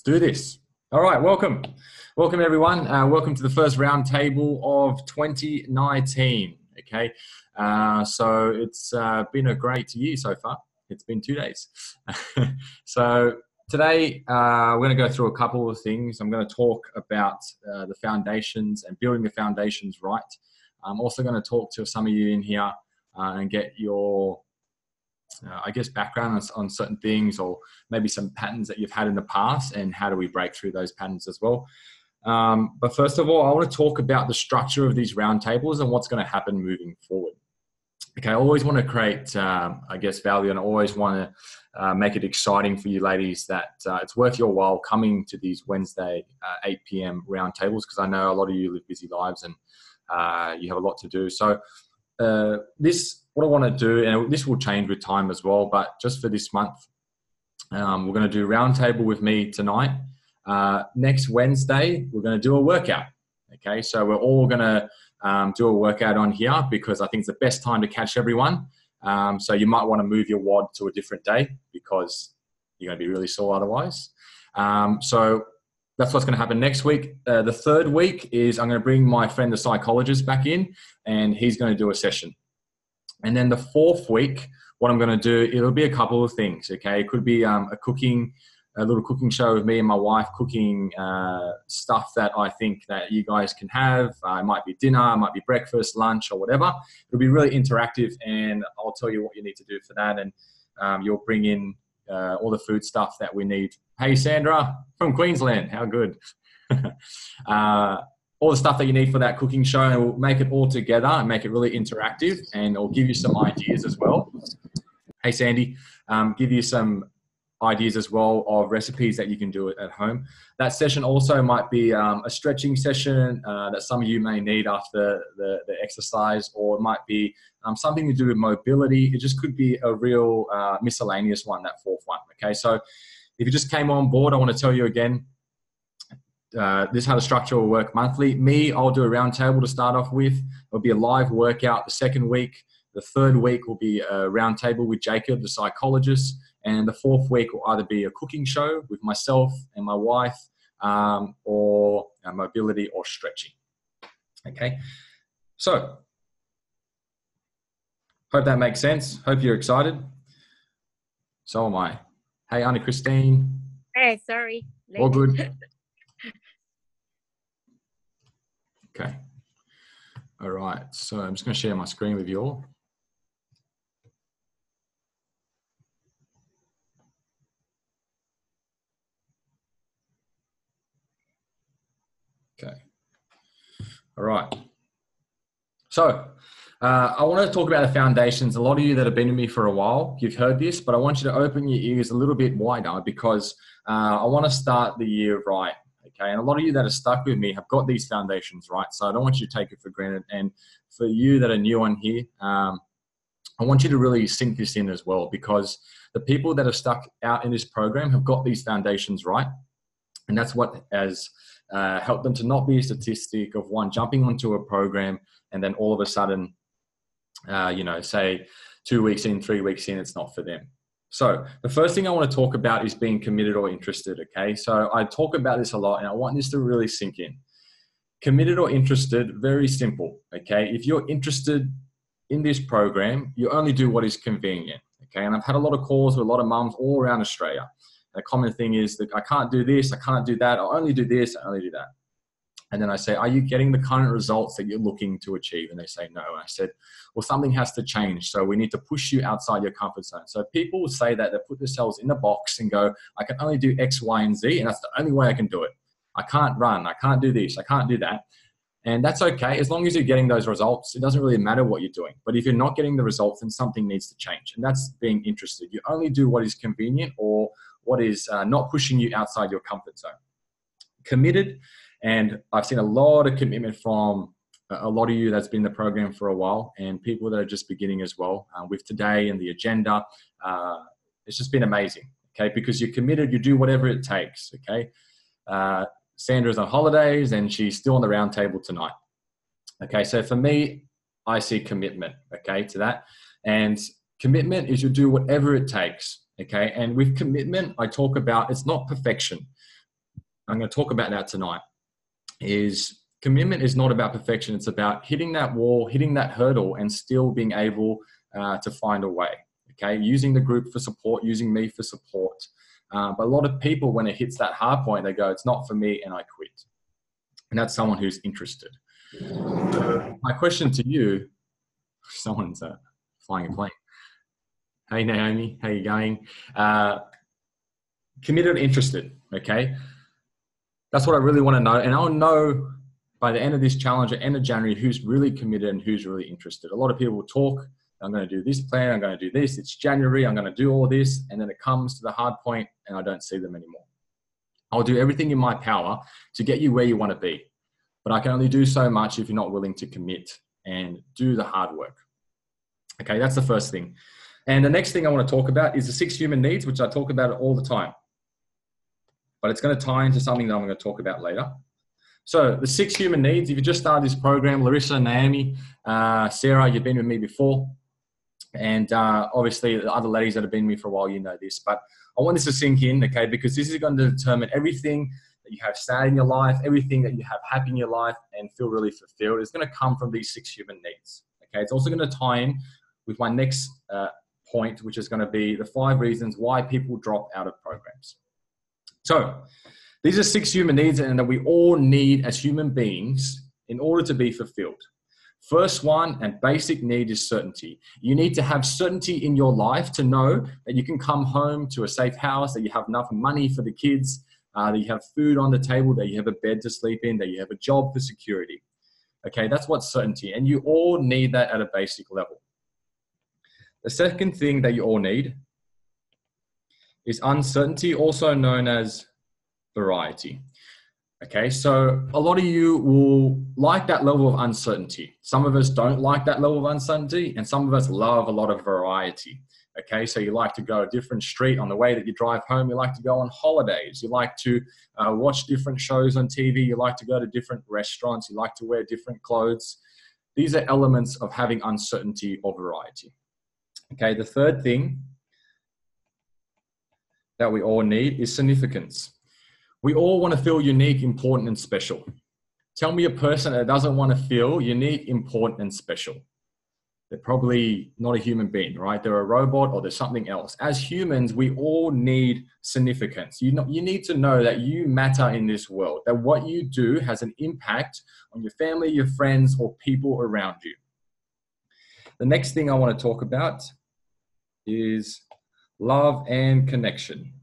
Do this. All right, welcome. Welcome, everyone. Welcome to the first round table of 2019. Okay, so it's been a great year so far. It's been 2 days. So today we're going to go through a couple of things. I'm going to talk about the foundations and building the foundations right. I'm also going to talk to some of you in here and get your I guess background on certain things, or maybe some patterns that you've had in the past, and how do we break through those patterns as well. But first of all, I want to talk about the structure of these roundtables and what's going to happen moving forward. Okay, I always want to create, I guess, value, and I always want to make it exciting for you ladies that it's worth your while coming to these Wednesday 8 p.m. roundtables, because I know a lot of you live busy lives and you have a lot to do. So what I want to do, and this will change with time as well, but just for this month, we're going to do roundtable with me tonight. Next Wednesday, we're going to do a workout. Okay, so we're all going to do a workout on here because I think it's the best time to catch everyone. So you might want to move your WOD to a different day because you're going to be really sore otherwise. So that's what's going to happen next week. The third week is I'm going to bring my friend, the psychologist, back in, and he's going to do a session. And then the fourth week, what I'm going to do, it'll be a couple of things, okay? It could be a little cooking show with me and my wife, cooking stuff that I think that you guys can have. It might be dinner, it might be breakfast, lunch, or whatever. It'll be really interactive, and I'll tell you what you need to do for that. And you'll bring in all the food stuff that we need. Hey, Sandra from Queensland, how good. All the stuff that you need for that cooking show, and we'll make it all together and make it really interactive, and I'll give you some ideas as well. Hey, Sandy, give you some ideas as well of recipes that you can do it at home. That session also might be a stretching session that some of you may need after the exercise, or it might be something to do with mobility. It just could be a real miscellaneous one, that fourth one. Okay, so if you just came on board, I want to tell you again, this is how the structure will work monthly. I'll do a round table to start off with. It'll be a live workout the second week. The third week will be a round table with Jacob, the psychologist. And the fourth week will either be a cooking show with myself and my wife, or mobility or stretching. Okay, so hope that makes sense. Hope you're excited. So am I. Hey, Anna Christine. Hey, sorry. Late. All good. Okay. All right. So I'm just going to share my screen with you all. Okay. All right. So I want to talk about the foundations. A lot of you that have been with me for a while, you've heard this, but I want you to open your ears a little bit wider, because I want to start the year right. Okay, and a lot of you that are stuck with me have got these foundations right, so I don't want you to take it for granted. And for you that are new on here, I want you to really sink this in as well, because the people that are stuck out in this program have got these foundations right, and that's what has helped them to not be a statistic of one jumping onto a program and then all of a sudden, say 2 weeks in, 3 weeks in, it's not for them. So the first thing I want to talk about is being committed or interested, okay? So I talk about this a lot, and I want this to really sink in. Committed or interested, very simple, okay? If you're interested in this program, you only do what is convenient, okay? And I've had a lot of calls with a lot of mums all around Australia. The common thing is that I can't do this, I can't do that, I'll only do this, I only do that. And then I say, are you getting the current results that you're looking to achieve? And they say, no. And I said, well, something has to change. So we need to push you outside your comfort zone. So people will say that they put themselves in a box and go, I can only do X, Y, and Z, and that's the only way I can do it. I can't run, I can't do this, I can't do that. And that's okay. As long as you're getting those results, it doesn't really matter what you're doing. But if you're not getting the results, then something needs to change. And that's being interested. You only do what is convenient or what is not pushing you outside your comfort zone. Committed. And I've seen a lot of commitment from a lot of you that's been in the program for a while, and people that are just beginning as well with today and the agenda. It's just been amazing, okay? Because you're committed, you do whatever it takes, okay? Sandra's on holidays and she's still on the round table tonight. Okay, so for me, I see commitment, okay, to that. And commitment is you do whatever it takes, okay? And with commitment, I talk about it's not perfection. I'm going to talk about that tonight, is commitment is not about perfection. It's about hitting that wall, hitting that hurdle, and still being able to find a way. Okay, using the group for support, using me for support. But a lot of people, when it hits that hard point, they go, it's not for me, and I quit. And that's someone who's interested. So my question to you, someone's flying a plane. Hey, Naomi, how you going? Committed, interested, okay? That's what I really want to know. And I'll know by the end of this challenge, at the end of January, who's really committed and who's really interested. A lot of people will talk, I'm going to do this plan, I'm going to do this, it's January, I'm going to do all this, and then it comes to the hard point and I don't see them anymore. I'll do everything in my power to get you where you want to be, but I can only do so much if you're not willing to commit and do the hard work. Okay, that's the first thing. And the next thing I want to talk about is the 6 human needs, which I talk about it all the time. But it's going to tie into something that I'm going to talk about later. So the 6 human needs, if you just started this program, Larissa, Naomi, Sarah, you've been with me before. And obviously the other ladies that have been with me for a while, you know this. But I want this to sink in, okay, because this is going to determine everything that you have sad in your life, everything that you have happy in your life and feel really fulfilled is going to come from these 6 human needs. Okay, it's also going to tie in with my next point, which is going to be the 5 reasons why people drop out of programs. So these are 6 human needs and that we all need as human beings in order to be fulfilled. First one and basic need is certainty. You need to have certainty in your life to know that you can come home to a safe house, that you have enough money for the kids, that you have food on the table, that you have a bed to sleep in, that you have a job for security. Okay, that's what's certainty. And you all need that at a basic level. The second thing that you all need is uncertainty, also known as variety. Okay, so a lot of you will like that level of uncertainty. Some of us don't like that level of uncertainty, and some of us love a lot of variety. Okay, so you like to go a different street on the way that you drive home. You like to go on holidays. You like to watch different shows on TV. You like to go to different restaurants. You like to wear different clothes. These are elements of having uncertainty or variety. Okay, the third thing that we all need is significance. We all want to feel unique, important, and special. Tell me a person that doesn't want to feel unique, important, and special. They're probably not a human being, right? They're a robot or there's something else. As humans, we all need significance. You need to know that you matter in this world, that what you do has an impact on your family, your friends, or people around you. The next thing I want to talk about is love and connection.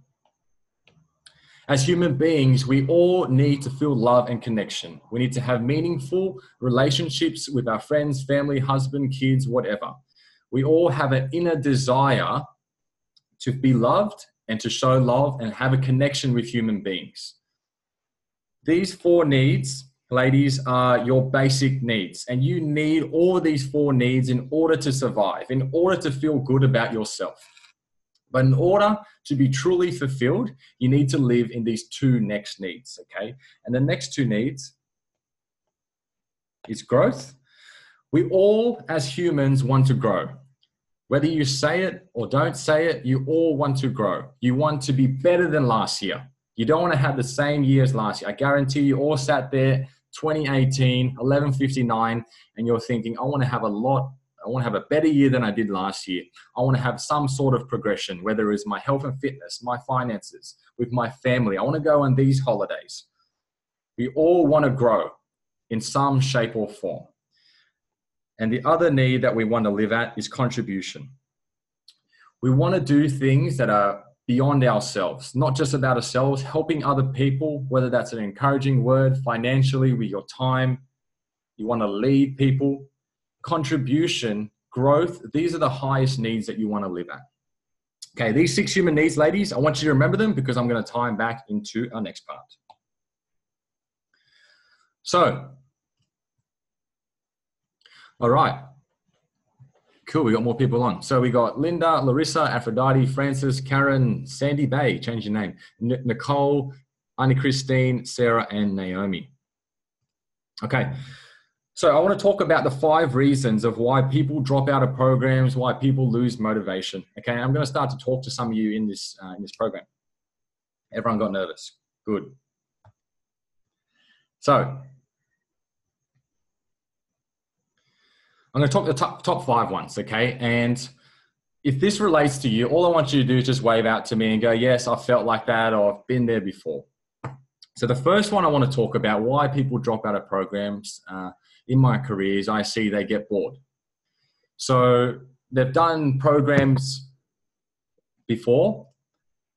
As human beings, we all need to feel love and connection. We need to have meaningful relationships with our friends, family, husband, kids, whatever. We all have an inner desire to be loved and to show love and have a connection with human beings. These 4 needs, ladies, are your basic needs. And you need all of these 4 needs in order to survive, in order to feel good about yourself. But in order to be truly fulfilled, you need to live in these 2 next needs, okay? And the next 2 needs is growth. We all, as humans, want to grow. Whether you say it or don't say it, you all want to grow. You want to be better than last year. You don't want to have the same year as last year. I guarantee you all sat there 2018, 11:59, and you're thinking, I want to have a better year than I did last year. I want to have some sort of progression, whether it's my health and fitness, my finances, with my family. I want to go on these holidays. We all want to grow in some shape or form. And the other need that we want to live at is contribution. We want to do things that are beyond ourselves, not just about ourselves, helping other people, whether that's an encouraging word, financially, with your time. You want to lead people. Contribution, growth, these are the highest needs that you want to live at. Okay, these 6 human needs, ladies, I want you to remember them because I'm going to tie them back into our next part. So, all right. Cool, we got more people on. So we got Linda, Larissa, Aphrodite, Francis, Karen, Sandy Bay, change your name, Nicole, Annie Christine, Sarah, and Naomi. Okay. So I want to talk about the 5 reasons of why people drop out of programs, why people lose motivation. Okay, I'm going to start to talk to some of you in this program. Everyone got nervous. Good. So I'm going to talk the top 5 ones, okay? And if this relates to you, all I want you to do is just wave out to me and go, yes, I felt like that, or I've been there before. So the first one I want to talk about, why people drop out of programs in my career, is I see they get bored. So they've done programs before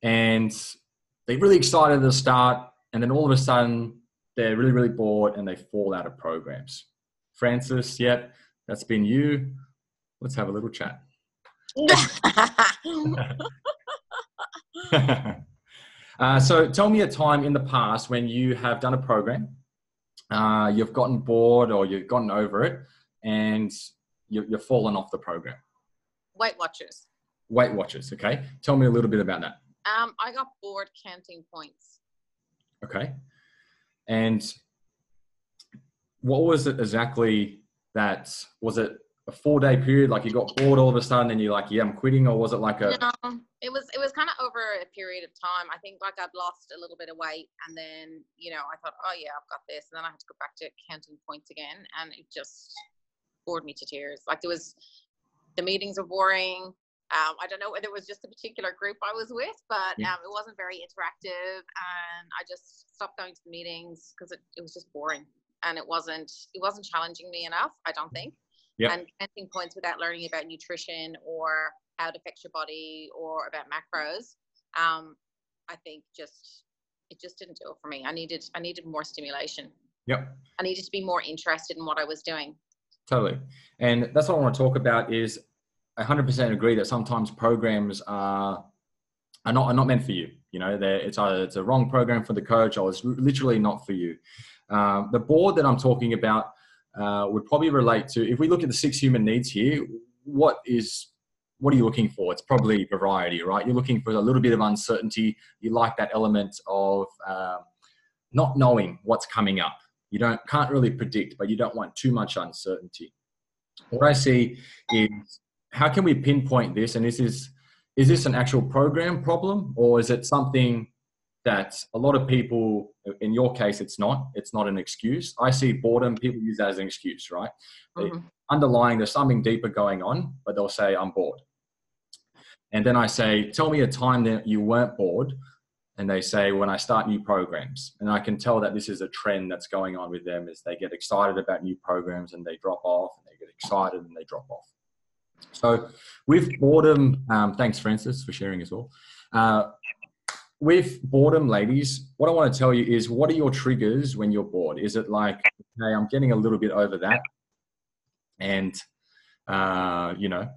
and they're really excited at the start, and then all of a sudden they're really, really bored and they fall out of programs. Francis, yep, that's been you. Let's have a little chat. So tell me a time in the past when you have done a program, you've gotten bored or you've gotten over it, and you've fallen off the program. Weight Watchers. Weight Watchers, okay. Tell me a little bit about that. I got bored counting points. Okay. And what was it exactly that, was it a 4-day period? Like you got bored all of a sudden and you're like, yeah, I'm quitting? Or was it like a... No, it was kind of over a period of time. I think like I'd lost a little bit of weight, and then, you know, I thought, oh yeah, I've got this. And then I had to go back to counting points again. And it just bored me to tears. Like the meetings were boring. I don't know whether it was just a particular group I was with, but it wasn't very interactive, and I just stopped going to the meetings because it was just boring, and it wasn't challenging me enough, I don't think. Yep. And counting points without learning about nutrition or how it affects your body or about macros, I think it just didn't do it for me. I needed more stimulation. Yep. I needed to be more interested in what I was doing. Totally. And that's what I want to talk about is I 100% agree that sometimes programs are not meant for you. You know, it's a wrong program for the coach, or it's literally not for you. The board that I'm talking about would probably relate to, if we look at the 6 human needs here, what are you looking for? It's probably variety, right? You're looking for a little bit of uncertainty. You like that element of not knowing what's coming up. You can't really predict, but you don't want too much uncertainty. What I see is, how can we pinpoint this? And is this an actual program problem, or is it something that a lot of people, in your case, it's not an excuse. I see boredom, people use that as an excuse, right? Mm-hmm. Underlying, there's something deeper going on, but they'll say, I'm bored. And then I say, tell me a time that you weren't bored. And they say, when I start new programs. And I can tell that this is a trend that's going on with them, is they get excited about new programs and they drop off, and they get excited and they drop off. So with boredom, thanks Francis for sharing as well. With boredom, ladies, what I want to tell you is, what are your triggers when you're bored? Is it like, okay, I'm getting a little bit over that, and you know,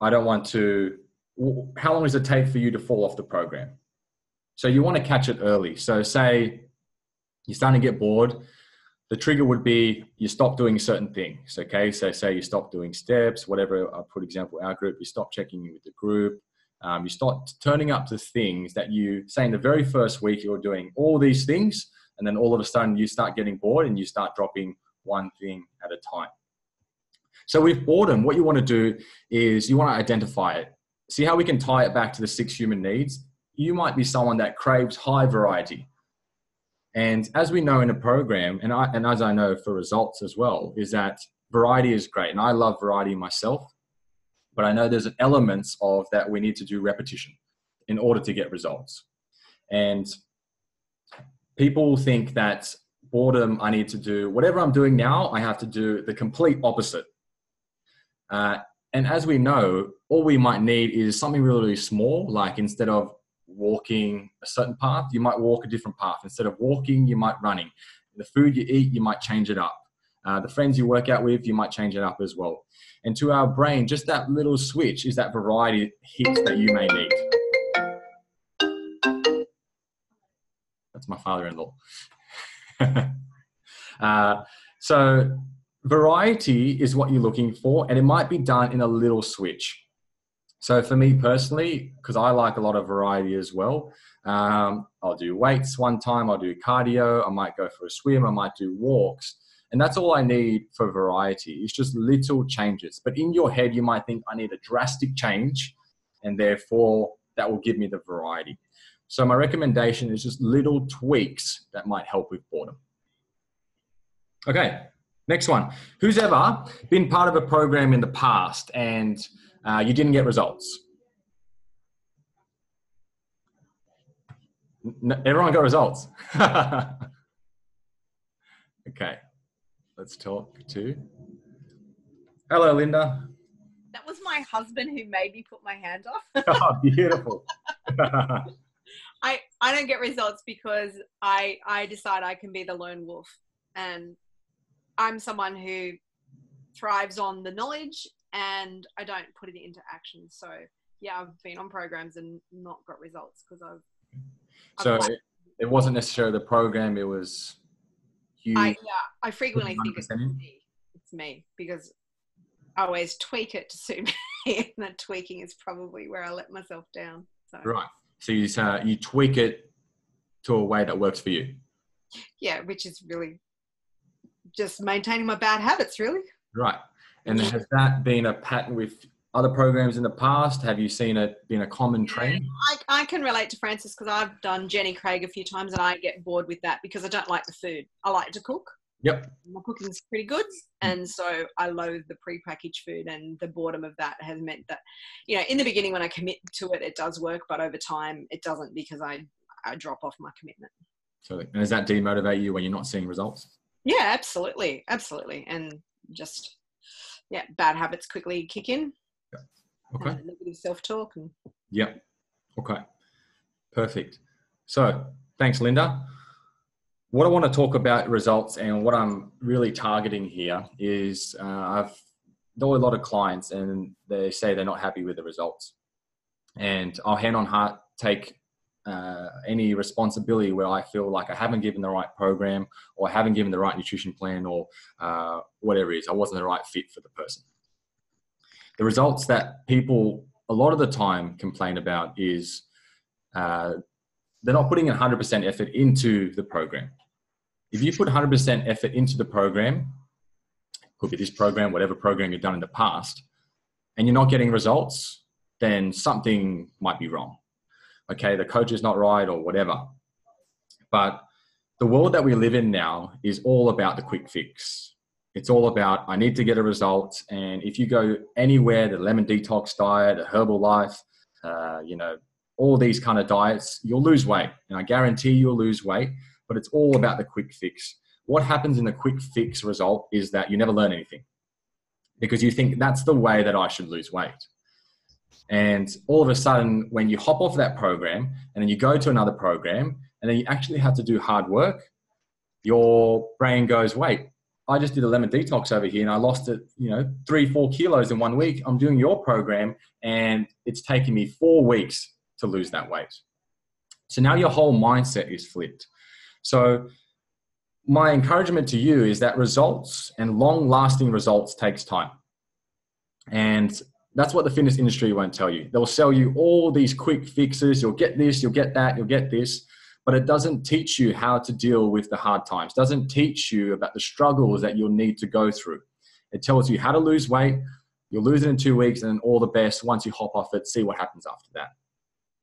I don't want to, how long does it take for you to fall off the program? So you want to catch it early. So say you're starting to get bored, the trigger would be you stop doing certain things, okay? So say you stop doing steps, whatever, I'll put example, our group, you stop checking in with the group, you start turning up to things that you say in the very first week you're doing all these things, and then all of a sudden you start getting bored and you start dropping one thing at a time. So with boredom, what you want to do is you want to identify it. See how we can tie it back to the 6 human needs. You might be someone that craves high variety. And as we know in a program, and as I know for results as well, is that variety is great. And I love variety myself, but I know there's an elements of that we need to do repetition in order to get results. And people think that boredom, I need to do whatever I'm doing now, I have to do the complete opposite. And as we know, all we might need is something really, really small, like instead of walking a certain path, you might walk a different path. Instead of walking, you might running. The food you eat, you might change it up. The friends you work out with, you might change it up as well. And to our brain, just that little switch is that variety hit that you may need. That's my father-in-law. So variety is what you're looking for, and it might be done in a little switch. So for me personally, because I like a lot of variety as well, I'll do weights one time, I'll do cardio, I might go for a swim, I might do walks. And that's all I need for variety. It's just little changes. But in your head, you might think I need a drastic change, and therefore that will give me the variety. So my recommendation is just little tweaks that might help with boredom. Okay, next one. Who's ever been part of a program in the past and you didn't get results? Everyone got results. Okay, let's talk to... Hello, Linda. That was my husband who made me put my hand off. Oh, beautiful. I don't get results because I decide I can be the lone wolf, and I'm someone who thrives on the knowledge and I don't put it into action. So yeah, I've been on programs and not got results because So it wasn't necessarily the program, it was you. I frequently think it's me. It's me because I always tweak it to suit me, and that tweaking is probably where I let myself down. So. Right. So you tweak it to a way that works for you. Yeah, which is really just maintaining my bad habits, really. Right. And has that been a pattern with other programs in the past? Have you seen it being a common trend? I can relate to Francis because I've done Jenny Craig a few times and I get bored with that because I don't like the food. I like to cook. Yep. My cooking's pretty good. And so I loathe the prepackaged food, and the boredom of that has meant that, you know, in the beginning when I commit to it, it does work, but over time it doesn't because I drop off my commitment. So, and does that demotivate you when you're not seeing results? Yeah, absolutely. Absolutely. And just, yeah, bad habits quickly kick in. Yeah. Okay. Negative self-talk. Yep. Okay. Perfect. So thanks, Linda. What I want to talk about results and what I'm really targeting here is I've done a lot of clients and they say they're not happy with the results. And I'll hand on heart take any responsibility where I feel like I haven't given the right program or I haven't given the right nutrition plan or whatever it is. I wasn't the right fit for the person. The results that people a lot of the time complain about is they're not putting 100% effort into the program. If you put 100% effort into the program, could be this program, whatever program you've done in the past, and you're not getting results, then something might be wrong. Okay, the coach is not right or whatever. But the world that we live in now is all about the quick fix. It's all about, I need to get a result. And if you go anywhere, the lemon detox diet, the Herbalife, all these kind of diets, you'll lose weight. And I guarantee you'll lose weight, but it's all about the quick fix. What happens in the quick fix result is that you never learn anything because you think that's the way that I should lose weight. And all of a sudden, when you hop off that program and then you go to another program and then you actually have to do hard work, your brain goes, wait, I just did a lemon detox over here and I lost it, 3-4 kilos in 1 week. I'm doing your program and it's taking me 4 weeks to lose that weight. So now your whole mindset is flipped. So my encouragement to you is that results and long-lasting results takes time. And that's what the fitness industry won't tell you. They'll sell you all these quick fixes. You'll get this, you'll get that, you'll get this. But it doesn't teach you how to deal with the hard times. It doesn't teach you about the struggles that you'll need to go through. It tells you how to lose weight. You'll lose it in 2 weeks and then all the best. Once you hop off it, see what happens after that.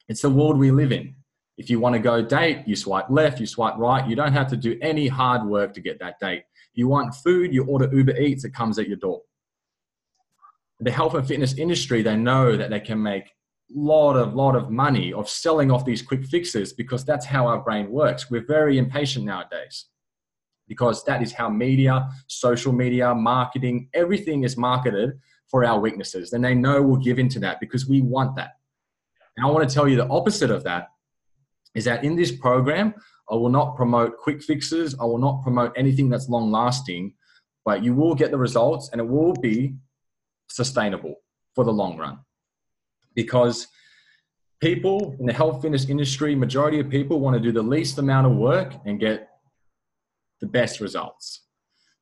It's the world we live in. If you want to go date, you swipe left, you swipe right. You don't have to do any hard work to get that date. You want food, you order Uber Eats, it comes at your door. The health and fitness industry, they know that they can make lot of money of selling off these quick fixes because that's how our brain works. We're very impatient nowadays because that is how media, social media, marketing, everything is marketed for our weaknesses. And they know we'll give into that because we want that. And I want to tell you the opposite of that is that in this program, I will not promote quick fixes. I will not promote anything that's long lasting, but you will get the results and it will be sustainable for the long run. Because people in the health fitness industry, majority of people want to do the least amount of work and get the best results.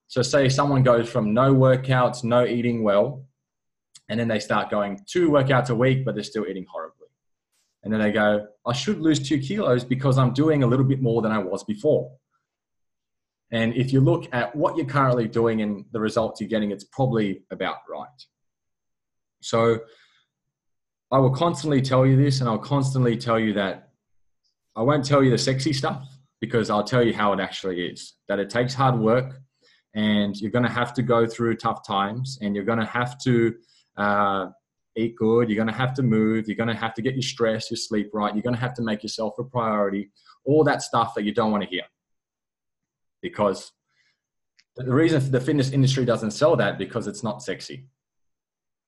So say someone goes from no workouts, no eating well, and then they start going 2 workouts a week, but they're still eating horribly. And then they go, I should lose 2 kilos because I'm doing a little bit more than I was before. And if you look at what you're currently doing and the results you're getting, it's probably about right. So I will constantly tell you this, and I'll constantly tell you that I won't tell you the sexy stuff because I'll tell you how it actually is, that it takes hard work and you're going to have to go through tough times, and you're going to have to eat good. You're going to have to move. You're going to have to get your stress, your sleep right. You're going to have to make yourself a priority. All that stuff that you don't want to hear. Because the reason the fitness industry doesn't sell that, because it's not sexy.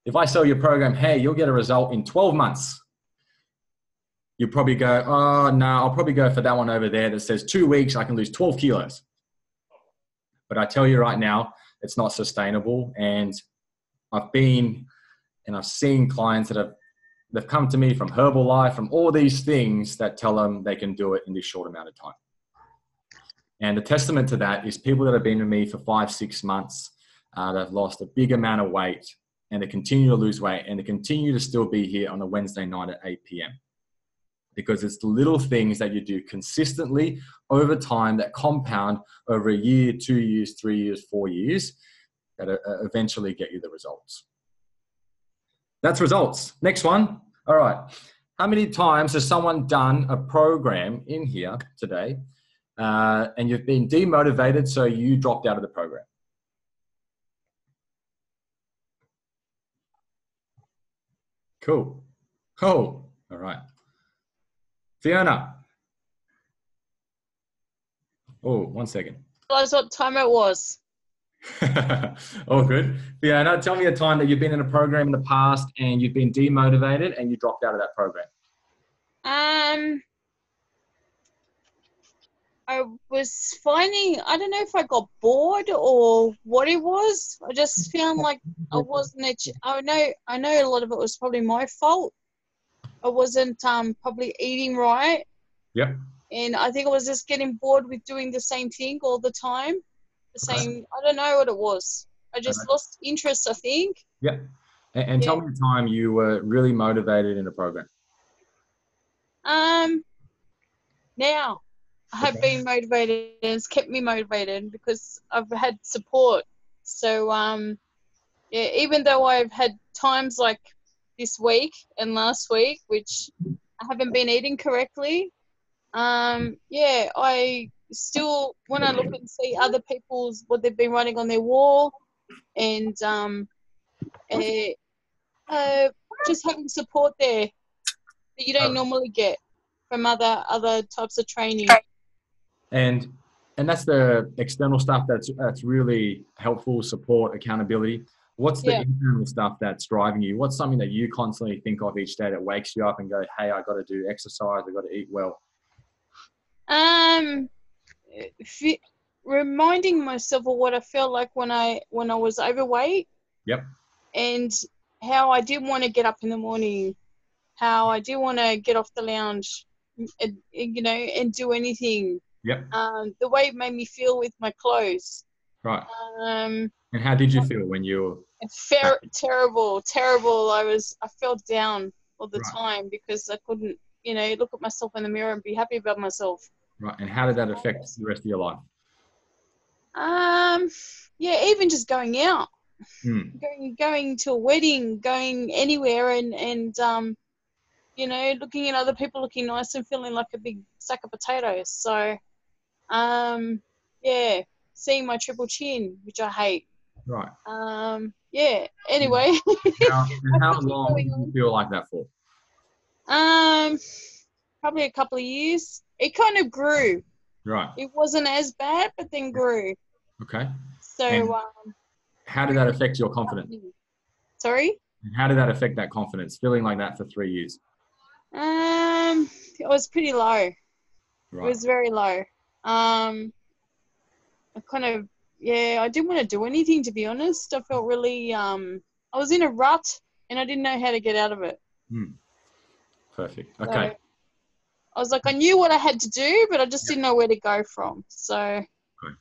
If I sell your program, hey, you'll get a result in 12 months. You probably go, oh, no, I'll probably go for that one over there that says 2 weeks, I can lose 12 kilos. But I tell you right now, it's not sustainable. And I've seen clients that they've come to me from Herbalife, from all these things that tell them they can do it in this short amount of time. And the testament to that is people that have been with me for 5-6 months, they've lost a big amount of weight, and they continue to lose weight, and they continue to still be here on a Wednesday night at 8 p.m. Because it's the little things that you do consistently over time that compound over a year, 2 years, 3 years, 4 years that eventually get you the results. That's results. Next one. All right. How many times has someone done a program in here today and you've been demotivated, so you dropped out of the program? Cool. Oh, all right. Fiona. Oh, 1 second. Realize what time it was. All good. Fiona, tell me a time that you've been in a program in the past and you've been demotivated and you dropped out of that program. I was finding, I don't know if I got bored or what it was. I just found like I wasn't, I know a lot of it was probably my fault. I wasn't probably eating right. Yep. And I think I was just getting bored with doing the same thing all the time. I don't know what it was. I just lost interest, I think. Yep. And tell me a time you were really motivated in a program. Now I have been motivated, and it's kept me motivated because I've had support. So, even though I've had times like this week and last week, which I haven't been eating correctly, I still, when I look and see other people's, what they've been writing on their wall, and just having support there that you don't normally get from other types of training. And that's the external stuff that's really helpful, support, accountability. What's the internal stuff that's driving you? What's something that you constantly think of each day that wakes you up and go, hey, I got to do exercise, I got to eat well? Reminding myself of what I felt like when I was overweight. Yep. And how I didn't want to get up in the morning, how I didn't want to get off the lounge, and do anything. Yep. The way it made me feel with my clothes. Right. And how did you feel when you were? Terrible. I felt down all the time because I couldn't, look at myself in the mirror and be happy about myself. Right. And how did that affect the rest of your life? Even just going out, going to a wedding, going anywhere, and looking at other people looking nice and feeling like a big sack of potatoes. So, seeing my triple chin, which I hate. Right. Anyway. How long did you feel like that for? Probably a couple of years. It kind of grew. Right. It wasn't as bad, but then grew. Okay. So, how did that affect your confidence? Sorry? How did that affect that confidence, feeling like that for 3 years? It was pretty low. Right. It was very low. I didn't want to do anything, to be honest. I felt really, I was in a rut and I didn't know how to get out of it. Perfect. Okay. So, I was like, I knew what I had to do, but I just didn't know where to go from. So. Okay.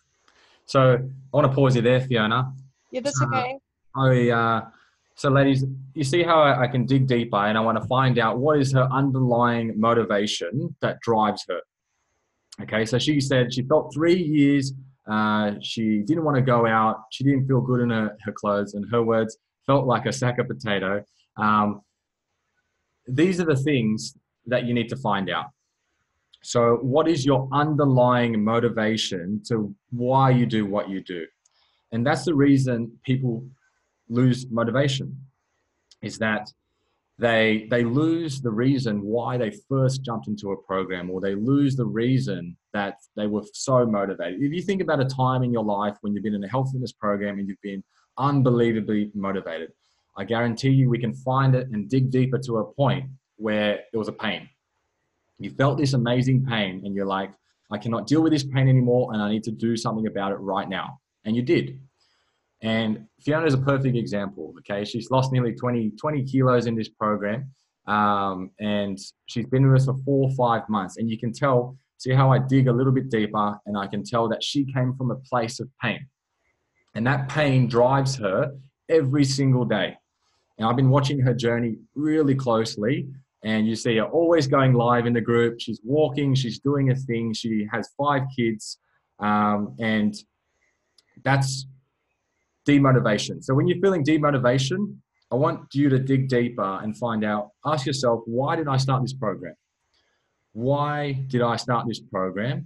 So I want to pause you there, Fiona. Yeah, that's okay. So ladies, you see how I can dig deeper, and I want to find out what is her underlying motivation that drives her. Okay, so she said she felt 3 years, she didn't want to go out, she didn't feel good in her clothes, in her words, felt like a sack of potato. These are the things that you need to find out. So what is your underlying motivation to why you do what you do? And that's the reason people lose motivation, is that they lose the reason why they first jumped into a program, or they lose the reason that they were so motivated. If you think about a time in your life when you've been in a health fitness program and you've been unbelievably motivated, I guarantee you we can find it and dig deeper to a point where there was a pain. You felt this amazing pain and you're like, I cannot deal with this pain anymore and I need to do something about it right now. And you did. And Fiona is a perfect example, okay? She's lost nearly 20 kilos in this program, and she's been with us for 4 or 5 months. And you can tell, see how I dig a little bit deeper, and I can tell that she came from a place of pain. And that pain drives her every single day. And I've been watching her journey really closely, and you see her always going live in the group. She's walking, she's doing a thing. She has 5 kids, and that's demotivation. So when you're feeling demotivation, I want you to dig deeper and find out, ask yourself, why did I start this program? Why did I start this program?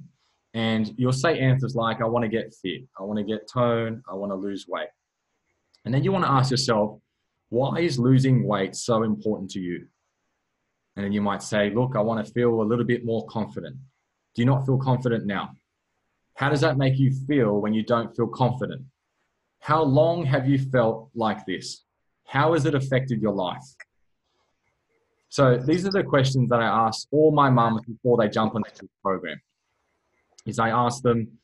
And you'll say answers like, I want to get fit, I want to get tone, I want to lose weight. And then you want to ask yourself, why is losing weight so important to you? And then you might say, look, I want to feel a little bit more confident. Do you not feel confident now? How does that make you feel when you don't feel confident? How long have you felt like this? How has it affected your life? So these are the questions that I ask all my mums before they jump on this program. Is I ask them,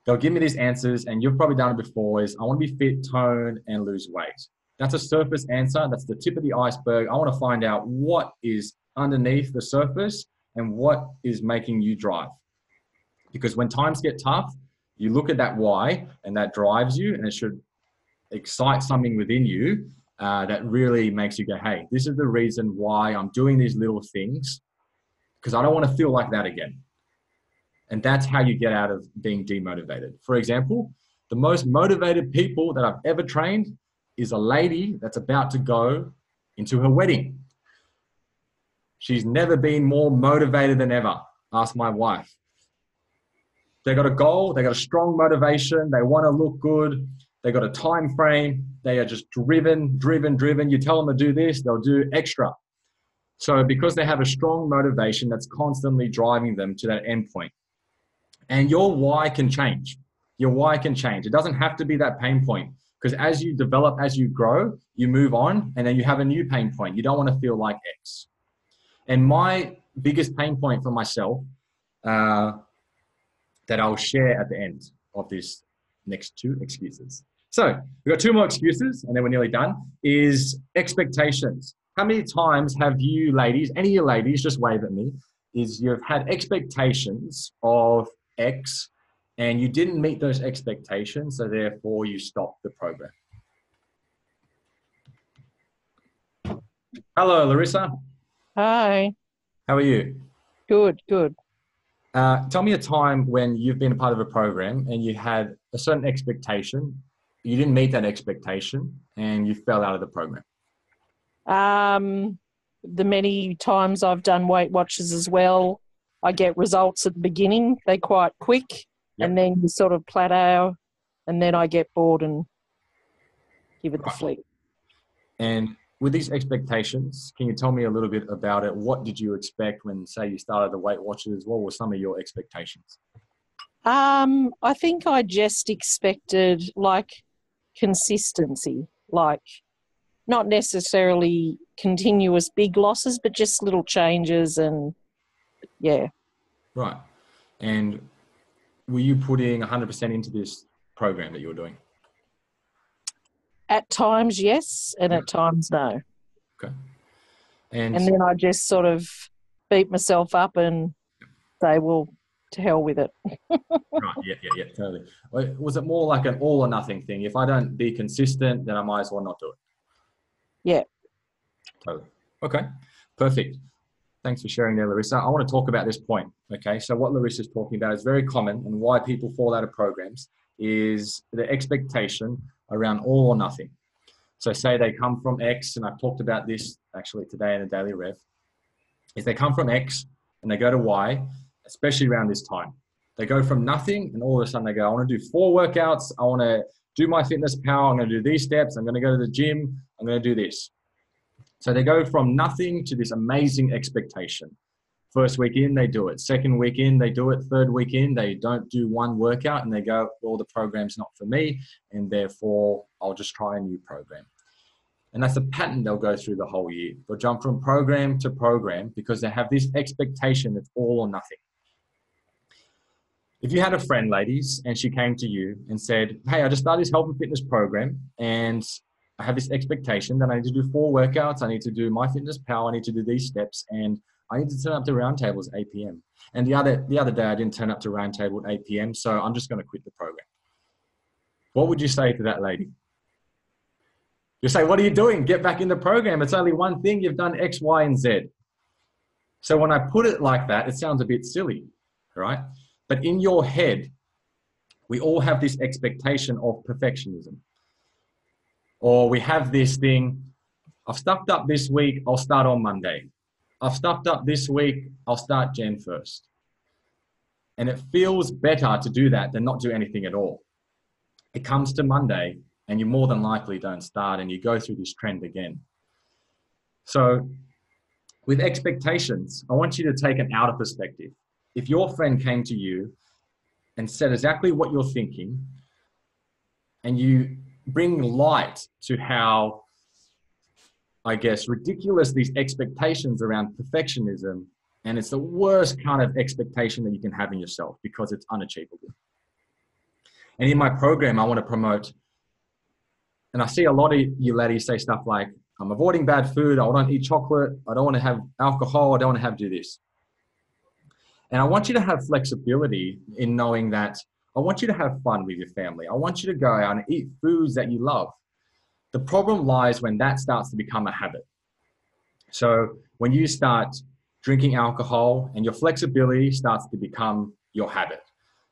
they'll give me these answers, and you've probably done it before, is I want to be fit, tone, and lose weight. That's a surface answer. That's the tip of the iceberg. I want to find out what is underneath the surface and what is making you drive. Because when times get tough, you look at that why, and that drives you, and it should excite something within you that really makes you go, hey, this is the reason why I'm doing these little things, because I don't want to feel like that again. And that's how you get out of being demotivated. For example, the most motivated people that I've ever trained is a lady that's about to go into her wedding. She's never been more motivated than ever. Ask my wife. They got a goal, they got a strong motivation, they want to look good, they got a time frame, they are just driven. You tell them to do this, they'll do extra. So because they have a strong motivation that's constantly driving them to that end point. And your why can change. Your why can change. It doesn't have to be that pain point, because as you develop, as you grow, you move on, and then you have a new pain point. You don't want to feel like X. And my biggest pain point for myself, that I'll share at the end of this next 2 excuses. So we've got 2 more excuses and then we're nearly done, is expectations. How many times have you ladies, any of you ladies, just wave at me, is you've had expectations of X and you didn't meet those expectations, so therefore you stopped the program? Hello, Larissa. Hi. How are you? Good. Tell me a time when you've been a part of a program and you had a certain expectation, you didn't meet that expectation, and you fell out of the program. The many times I've done Weight Watchers as well, I get results at the beginning. They're quite quick, and then you sort of plateau, and then I get bored and give it the flick. And with these expectations, can you tell me a little bit about it? What did you expect when, say, you started the Weight Watchers? What were some of your expectations? I think I just expected like consistency, like not necessarily continuous big losses, but just little changes and yeah. Right. And were you putting 100% into this program that you were doing? At times, yes, and at times, no. Okay. And then I just sort of beat myself up and say, well, to hell with it. Right, yeah, totally. Was it more like an all or nothing thing? If I don't be consistent, then I might as well not do it. Yeah. Totally. Okay, perfect. Thanks for sharing there, Larissa. I want to talk about this point, okay? So what Larissa's talking about is very common, and why people fall out of programs is the expectation around all or nothing. So say they come from X, and I've talked about this actually today in the Daily Rev, is they come from X and they go to Y, especially around this time. They go from nothing, and all of a sudden they go, I want to do 4 workouts. I want to do MyFitnessPal. I'm going to do these steps. I'm going to go to the gym. I'm going to do this. So they go from nothing to this amazing expectation. First week in, they do it. Second week in, they do it. Third week in, they don't do 1 workout, and they go, well, the program's not for me, and therefore I'll just try a new program. And that's a pattern they'll go through the whole year. They'll jump from program to program because they have this expectation that's all or nothing. If you had a friend, ladies, and she came to you and said, hey, I just started this health and fitness program, and I have this expectation that I need to do 4 workouts. I need to do MyFitnessPal. I need to do these steps, and I need to turn up to Roundtable at 8 p.m. And the other day, I didn't turn up to Roundtable at 8 p.m., so I'm just going to quit the program. What would you say to that lady? You say, what are you doing? Get back in the program. It's only one thing. You've done X, Y, and Z. So when I put it like that, it sounds a bit silly, right? But in your head, we all have this expectation of perfectionism. Or we have this thing, I've stuffed up this week, I'll start on Monday. I've stuffed up this week, I'll start Jan 1st. And it feels better to do that than not do anything at all. It comes to Monday, and you more than likely don't start, and you go through this trend again. So with expectations, I want you to take an outer perspective. If your friend came to you and said exactly what you're thinking, and you bring light to how, I guess, ridiculous these expectations around perfectionism, and it's the worst kind of expectation that you can have in yourself because it's unachievable. And in my program, I want to promote, and I see a lot of you ladies say stuff like, I'm avoiding bad food, I don't eat chocolate, I don't want to have alcohol, I don't want to do this. And I want you to have flexibility in knowing that I want you to have fun with your family. I want you to go out and eat foods that you love. The problem lies when that starts to become a habit. So when you start drinking alcohol and your flexibility starts to become your habit.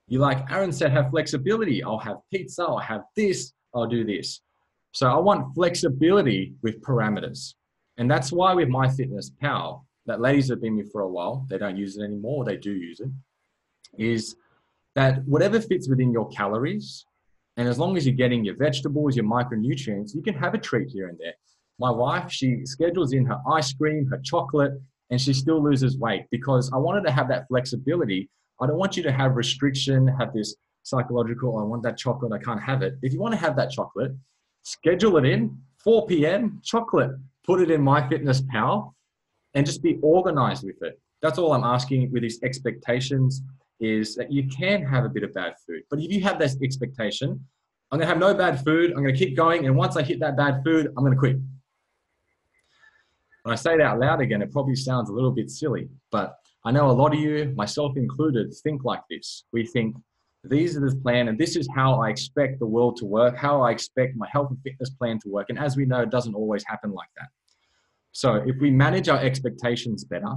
You, like Aaron said, have flexibility. I'll have pizza, I'll have this, I'll do this. So I want flexibility with parameters. And that's why with MyFitnessPal, that ladies have been with for a while, they don't use it anymore, they do use it, is that whatever fits within your calories, and as long as you're getting your vegetables, your micronutrients, you can have a treat here and there. My wife, she schedules in her ice cream, her chocolate, and she still loses weight because I wanted to have that flexibility. I don't want you to have restriction, have this psychological, I want that chocolate, I can't have it. If you want to have that chocolate, schedule it in, 4 p.m., chocolate, put it in MyFitnessPal, and just be organized with it. That's all I'm asking with these expectations, is that you can have a bit of bad food. But if you have this expectation, I'm going to have no bad food, I'm going to keep going, and once I hit that bad food, I'm going to quit. When I say it out loud again, it probably sounds a little bit silly, but I know a lot of you, myself included, think like this. We think, these are the plan, and this is how I expect the world to work, how I expect my health and fitness plan to work. And as we know, it doesn't always happen like that. So if we manage our expectations better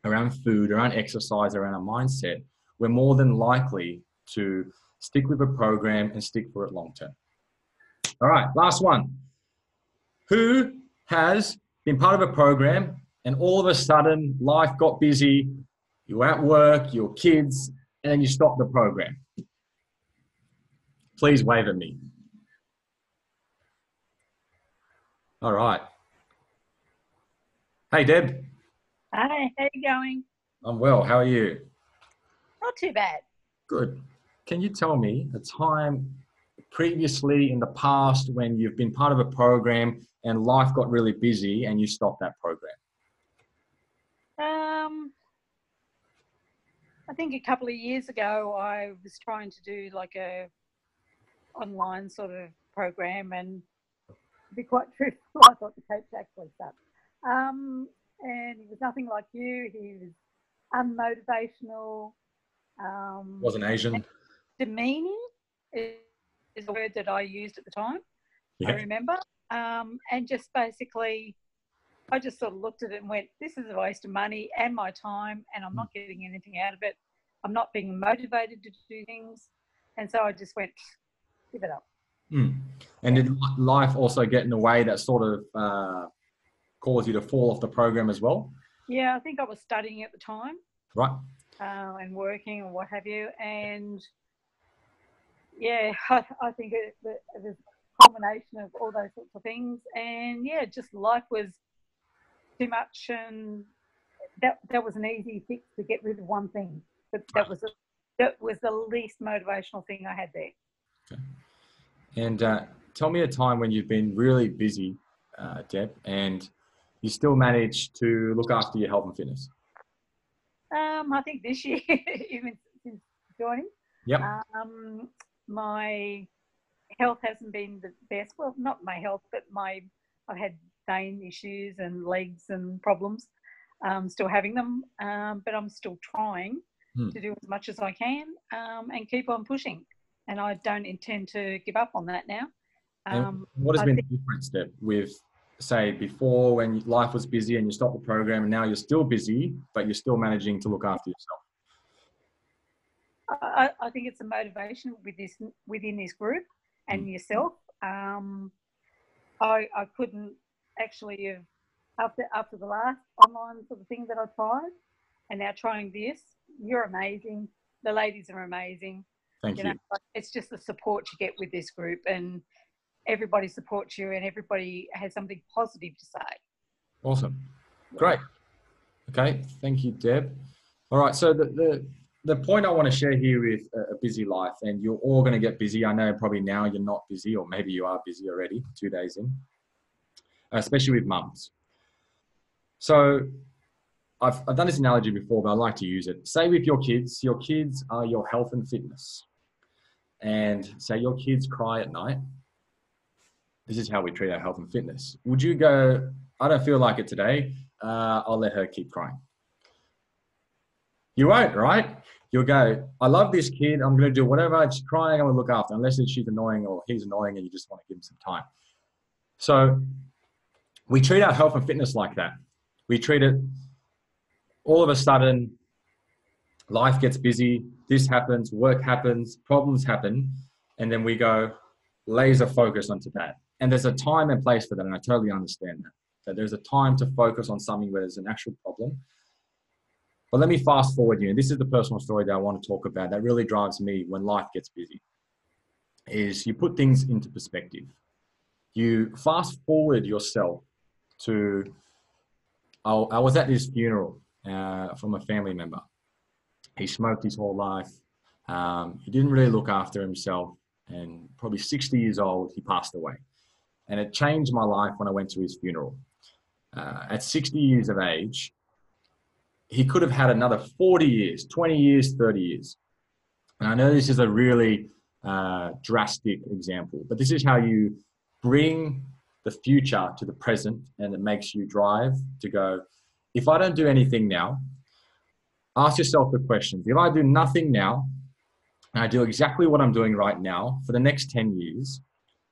around food, around exercise, around our mindset, we're more than likely to stick with a program and stick for it long term. All right, last one. Who has been part of a program and all of a sudden life got busy, you were at work, your kids, and then you stopped the program? Please wave at me. All right. Hey, Deb. Hi, how you going? I'm well. How are you? Not too bad. Good. Can you tell me a time previously in the past when you've been part of a program and life got really busy and you stopped that program? I think a couple of years ago, I was trying to do like a online sort of program, and to be quite truthful, I thought the coach actually sucked. And he was nothing like you. He was unmotivational. Wasn't Asian. Demeaning is a word that I used at the time. Yeah. I remember. And just basically, I just sort of looked at it and went, this is a waste of money and my time, and I'm not getting anything out of it. I'm not being motivated to do things. And so I just went, give it up. Mm. And did life also get in the way that sort of caused you to fall off the program as well? Yeah, I think I was studying at the time. Right. and working and what have you. And yeah, I think it was a combination of all those sorts of things. And yeah, just life was too much, and that was an easy fix to get rid of one thing. But that was the least motivational thing I had there. Okay. And tell me a time when you've been really busy, Deb, and you still managed to look after your health and fitness. I think this year, even since joining, Yep. My health hasn't been the best. Well, not my health, but I've had vein issues and legs and problems. Still having them, but I'm still trying to do as much as I can and keep on pushing. And I don't intend to give up on that now. What has been the difference, Deb, with, say, before when life was busy and you stopped the program, and now you're still busy, but you're still managing to look after yourself? I think it's a motivation within this group and yourself. I couldn't actually have, after the last online sort of thing that I tried, and now trying this. You're amazing. The ladies are amazing. Thank you. It's just the support you get with this group, and everybody supports you, and everybody has something positive to say. Awesome. Great. Okay. Thank you, Deb. All right. So the point I want to share here with a busy life, and you're all going to get busy. I know probably now you're not busy, or maybe you are busy already 2 days in, especially with mums. So I've done this analogy before, but I like to use it. Say with your kids are your health and fitness. And say your kids cry at night. This is how we treat our health and fitness. Would you go, I don't feel like it today, I'll let her keep crying? You won't, right? You'll go, I love this kid, I'm going to do whatever, she's crying, I'm going to look after, unless she's annoying or he's annoying and you just want to give him some time. So we treat our health and fitness like that. We treat it, all of a sudden, life gets busy, this happens, work happens, problems happen, and then we go laser focus onto that. And there's a time and place for that, and I totally understand that there's a time to focus on something where there's an actual problem. But let me fast forward you, and this is the personal story that I want to talk about that really drives me when life gets busy, is you put things into perspective. You fast forward yourself to, I was at this funeral from a family member. He smoked his whole life. He didn't really look after himself, and probably 60 years old, he passed away. And it changed my life when I went to his funeral. At 60 years of age, he could have had another 40 years, 20 years, 30 years. And I know this is a really drastic example, but this is how you bring the future to the present, and it makes you drive to go, if I don't do anything now, ask yourself the questions. If I do nothing now, and I do exactly what I'm doing right now for the next 10 years,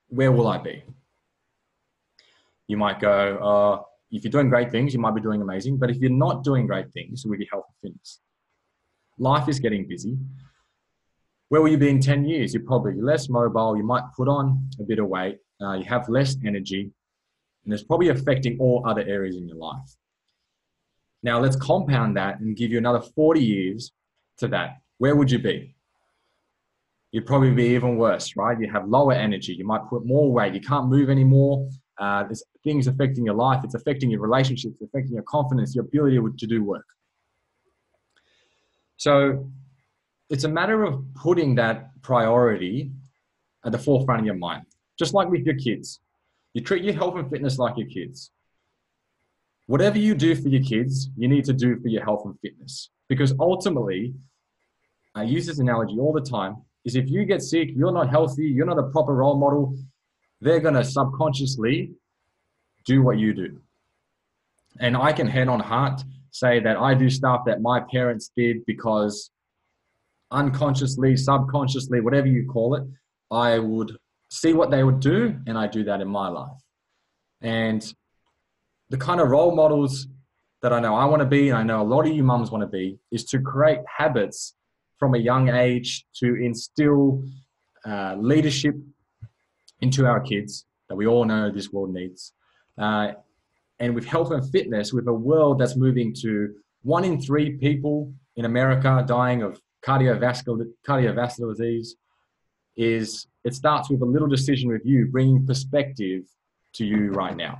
where will I be? You might go, if you're doing great things, you might be doing amazing. But if you're not doing great things with your health and fitness, life is getting busy. Where will you be in 10 years? You're probably less mobile. You might put on a bit of weight. You have less energy. And it's probably affecting all other areas in your life. Now let's compound that and give you another 40 years to that. Where would you be? You'd probably be even worse, right? You have lower energy. You might put more weight. You can't move anymore. There's things affecting your life. It's affecting your relationships, affecting your confidence, your ability to do work. So it's a matter of putting that priority at the forefront of your mind. Just like with your kids. You treat your health and fitness like your kids. Whatever you do for your kids, you need to do for your health and fitness. Because ultimately, I use this analogy all the time, is if you get sick, you're not healthy, you're not a proper role model, they're going to subconsciously do what you do. And I can hand on heart say that I do stuff that my parents did because unconsciously, subconsciously, whatever you call it, I would see what they would do, and I do that in my life. And the kind of role models that I know I want to be, and I know a lot of you mums want to be, is to create habits from a young age to instill leadership into our kids that we all know this world needs. And with health and fitness, with a world that's moving to 1 in 3 people in America dying of cardiovascular disease is it starts with a little decision with you, bringing perspective to you right now,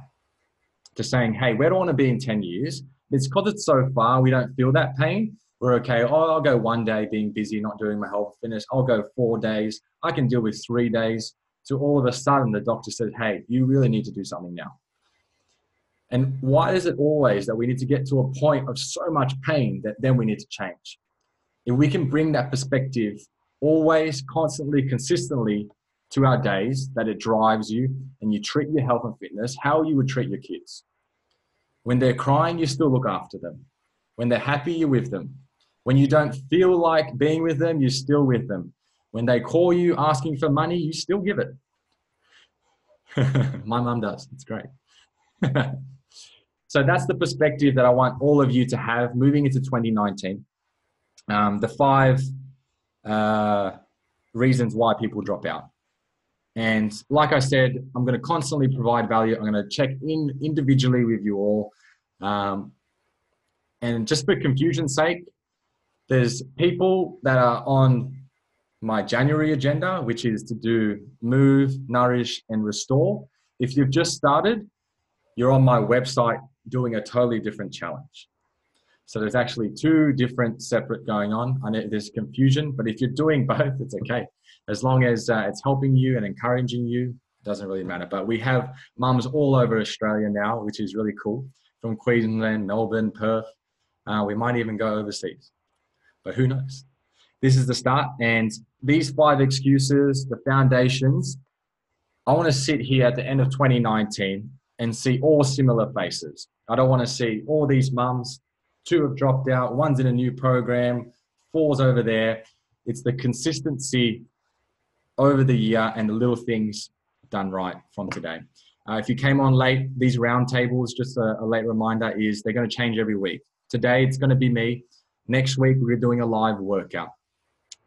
to saying, hey, where do I want to be in 10 years? It's because it's so far, we don't feel that pain. We're okay. Oh, I'll go 1 day being busy, not doing my health fitness. I'll go 4 days. I can deal with 3 days. So all of a sudden, the doctor says, hey, you really need to do something now. And why is it always that we need to get to a point of so much pain that then we need to change? If we can bring that perspective always, constantly, consistently to our days, that it drives you and you treat your health and fitness how you would treat your kids. When they're crying, you still look after them. When they're happy, you're with them. When you don't feel like being with them, you're still with them. When they call you asking for money, you still give it. My mum does. It's great. So that's the perspective that I want all of you to have moving into 2019. The 5 reasons why people drop out. And like I said, I'm going to constantly provide value. I'm going to check in individually with you all. And just for confusion's sake, there's people that are on my January agenda, which is to do move, nourish, and restore. If you've just started, you're on my website doing a totally different challenge. So there's actually 2 different separate going on. I know there's confusion, but if you're doing both, it's okay. As long as it's helping you and encouraging you, it doesn't really matter. But we have mums all over Australia now, which is really cool, from Queensland, Melbourne, Perth. We might even go overseas, but who knows? This is the start. And these 5 excuses, the foundations, I want to sit here at the end of 2019 and see all similar faces. I don't want to see all these mums, 2 have dropped out, 1's in a new program, 4's over there. It's the consistency over the year and the little things done right from today. If you came on late, these roundtables, just a late reminder, is they're going to change every week. Today, it's going to be me. Next week, we're doing a live workout.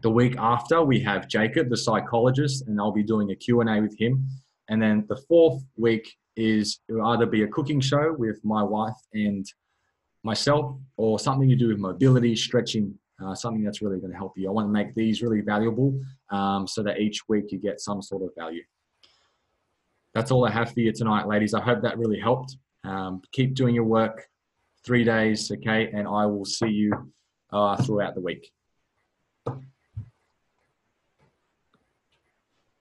The week after, we have Jacob, the psychologist, and I'll be doing a Q&A with him. And then the 4th week is it will either be a cooking show with my wife and myself, or something to do with mobility, stretching, something that's really going to help you. I want to make these really valuable so that each week you get some sort of value. That's all I have for you tonight, ladies. I hope that really helped. Keep doing your work, 3 days, okay? And I will see you throughout the week.